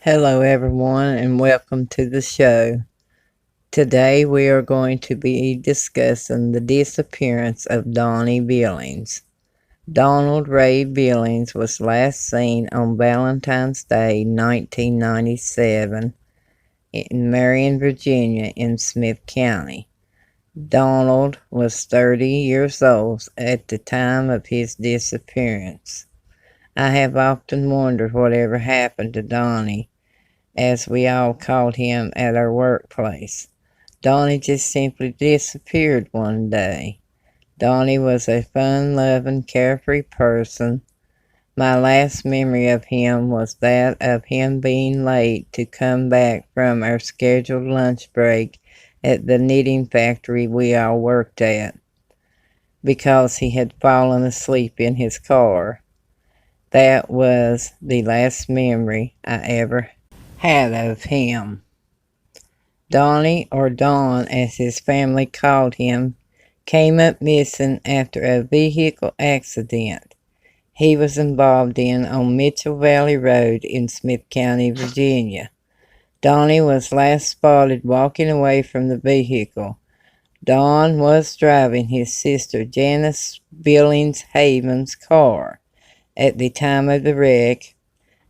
Hello, everyone, and welcome to the show. Today, we are going to be discussing the disappearance of Donnie Billings. Donald Ray Billings was last seen on Valentine's Day, 1997, in Marion, Virginia, in Smyth County. Donald was 30 years old at the time of his disappearance. I have often wondered whatever happened to Donnie, as we all called him at our workplace. Donnie just simply disappeared one day. Donnie was a fun-loving, carefree person. My last memory of him was that of him being late to come back from our scheduled lunch break at the knitting factory we all worked at, because he had fallen asleep in his car. That was the last memory I ever had of him. Donnie, or Don as his family called him, came up missing after a vehicle accident he was involved in on Mitchell Valley Road in Smyth County, Virginia. Donnie was last spotted walking away from the vehicle. Don was driving his sister Janice Billings Haven's car at the time of the wreck.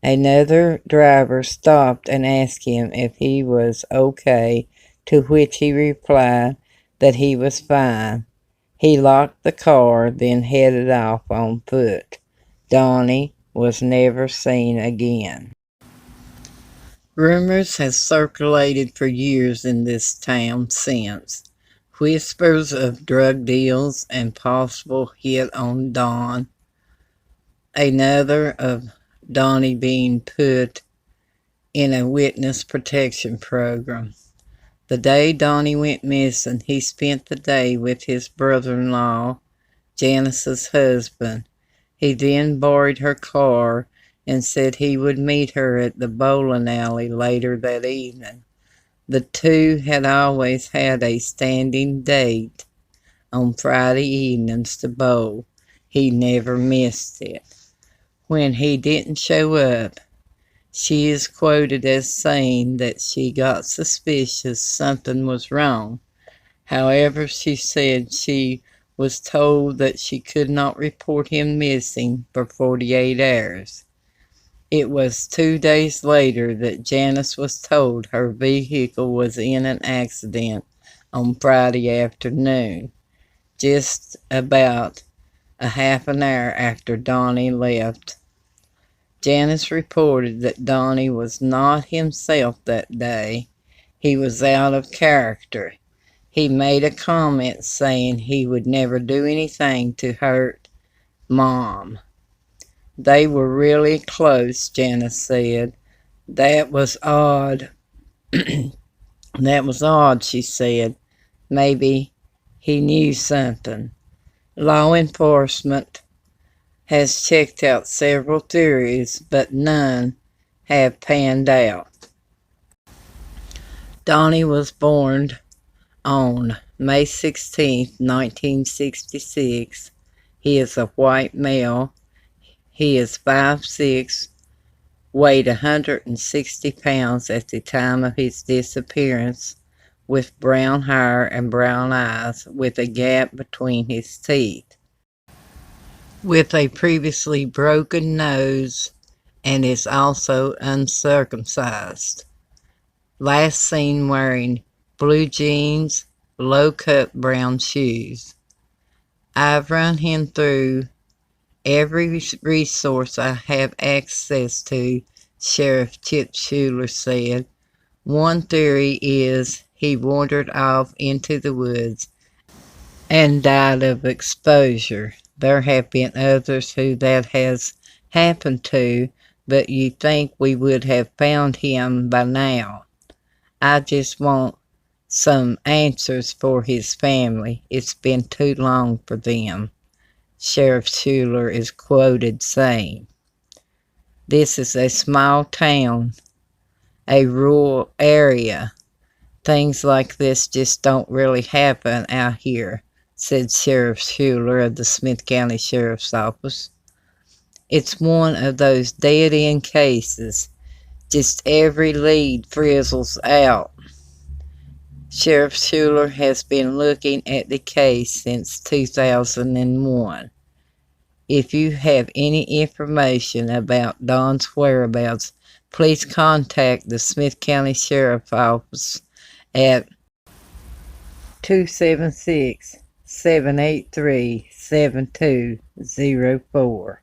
Another driver stopped and asked him if he was okay, to which he replied that he was fine. He locked the car, then headed off on foot. Donnie was never seen again. Rumors have circulated for years in this town since. Whispers of drug deals and possible hit on Don. Another of Donnie being put in a witness protection program. The day Donnie went missing, he spent the day with his brother-in-law, Janice's husband. He then borrowed her car and said he would meet her at the bowling alley later that evening. The two had always had a standing date on Friday evenings to bowl. He never missed it. When he didn't show up, she is quoted as saying that she got suspicious something was wrong. However, she said she was told that she could not report him missing for 48 hours. It was 2 days later that Janice was told her vehicle was in an accident on Friday afternoon, just about a half an hour after Donnie left. Janice reported that Donnie was not himself that day. He was out of character. He made a comment saying he would never do anything to hurt Mom. They were really close, Janice said. That was odd. That was odd, she said. Maybe he knew something. Law enforcement has checked out several theories, but none have panned out. Donnie was born on May 16, 1966. He is a white male. He is 5'6", weighed 160 pounds at the time of his disappearance, with brown hair and brown eyes, with a gap between his teeth, with a previously broken nose, and is also uncircumcised. Last seen wearing blue jeans, low-cut brown shoes. I've run him through every resource I have access to, Sheriff Chip Schuler said. One theory is he wandered off into the woods and died of exposure. There have been others who that has happened to, but you'd think we would have found him by now. I just want some answers for his family. It's been too long for them, Sheriff Schuler is quoted saying. This is a small town, a rural area. Things like this just don't really happen out here, said Sheriff Schuler of the Smyth County Sheriff's Office. It's one of those dead-end cases. Just every lead frizzles out. Sheriff Schuler has been looking at the case since 2001. If you have any information about Don's whereabouts, please contact the Smyth County Sheriff's Office at 276-783-7204.